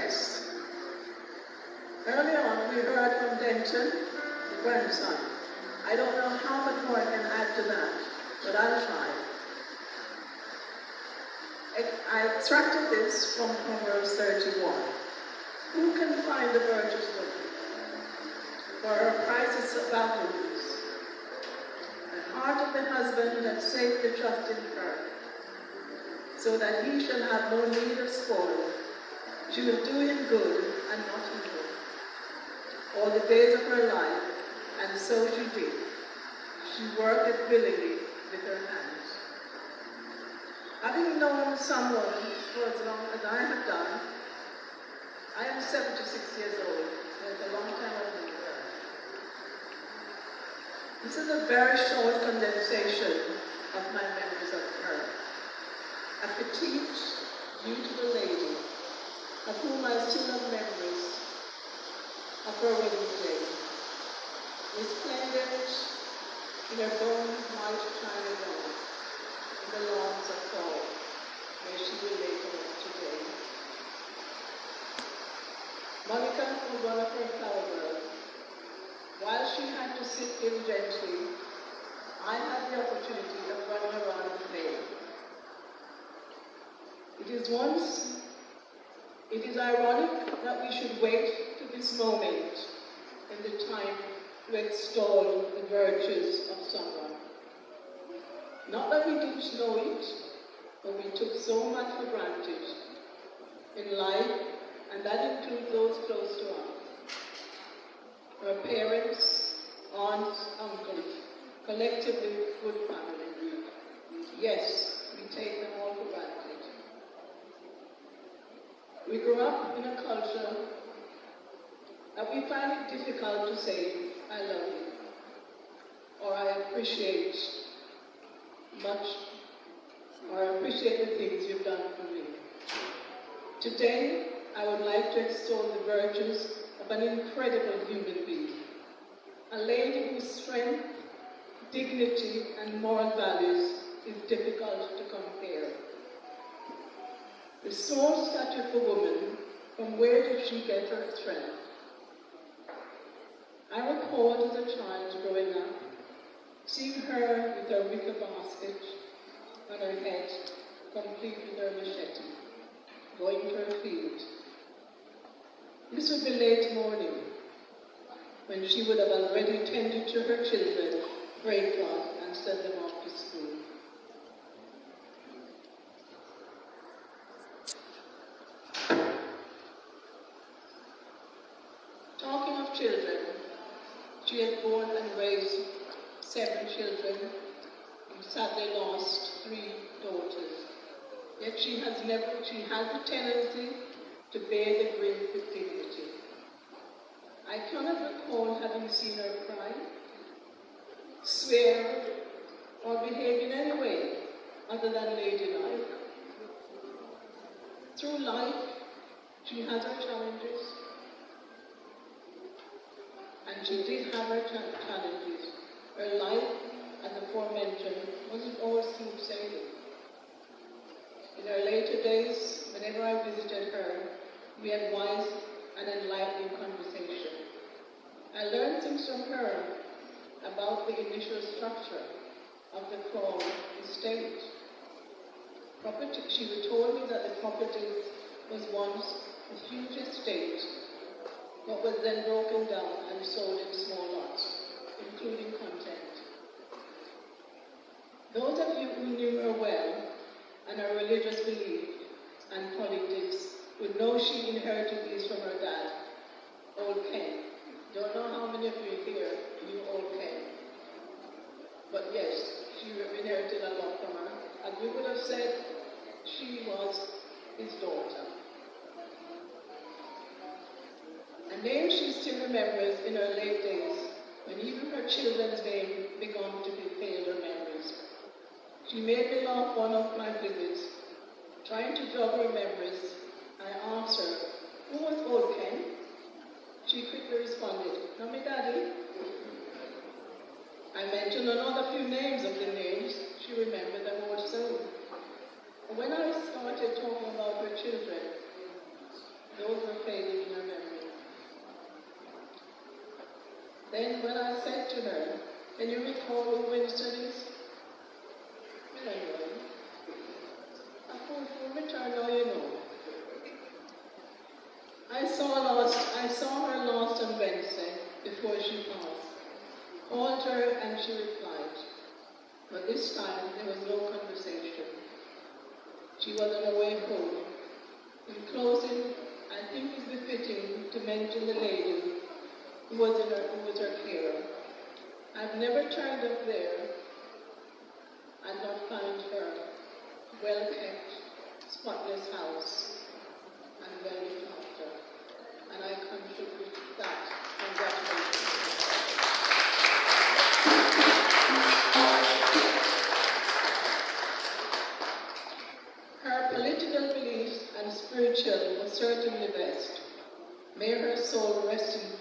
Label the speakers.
Speaker 1: guest. Earlier on, we heard from Denton, the grandson. I don't know how much more I can add to that, but I'll try. I extracted this from Proverbs 31. Who can find the virtuous woman? For her price is valueless. The heart of the husband hath safely trust in her, so that he shall have no need of spoil. She will do him good and not evil all the days of her life, and so she did. She worked willingly with her hands. Having known someone for as long as I have done, I am 76 years old, so it's a long time I've known her. This is a very short condensation of my memories of her. A petite, beautiful lady, of whom I still have memories of her wedding day, resplendent in her bone white china gown, in the lawns of fall, where she will lay for us today. Monica was one of her flower girls. While she had to sit diligently, I had the opportunity of running around and playing. It is ironic that we should wait to this moment in the time to extol the virtues of someone. Not that we didn't know it, but we took so much for granted in life, and that includes those close to us. Our parents, aunts, uncles, collectively good family. Yes, we take them all for granted. We grew up in a culture that we find it difficult to say, I love you, or I appreciate much, or I appreciate the things you've done for me. Today, I would like to extol the virtues of an incredible human being, a lady whose strength, dignity, and moral values is difficult to compare. The sole stature for woman, from where did she get her strength? I recall as a child growing up, seeing her with her wicker basket on her head, complete with her machete, going to her field. This would be late morning, when she would have already tended to her children, breakfast, and sent them off to school. Talking of children, she had born and raised 7 children, and sadly lost 3 daughters. Yet she has a tendency to bear the grief with dignity. I cannot recall having seen her cry, swear, or behave in any way other than ladylike. Through life, she has her challenges, and she did have her challenges. Her life, as aforementioned, wasn't all smooth sailing. In her later days, whenever I visited her, we had wise and enlightening conversation. I learned things from her about the initial structure of the Crown estate. She told me that the property was once a huge estate, but was then broken down and sold in small lots, including content. Those of you who knew her well and her religious belief and politics would know she inherited these from her dad, Old Ken. Don't know how many of you here knew Old Ken. But yes, she inherited a lot from her. And we would have said she was his daughter. A name she still remembers in her late days, when even her children's name began to fail her memories. She made me laugh one of my visits. Trying to jog her memories, I asked her, who was Old Ken? She quickly responded, "No, me daddy." I mentioned another few names of the names. She remembered them also. And when I started talking about her children, those were Then when I said to her, can you recall who ministered this? I don't know. I thought, for return, now you know. I saw her last on Wednesday before she passed. Called her and she replied. But this time there was no conversation. She was on her way home. In closing, I think it's befitting to mention the lady who was her carer. I've never turned up there and not find her well-kept, spotless house and well looked after. And I contribute that. Congratulations. Her political beliefs and spiritual were certainly best. May her soul rest in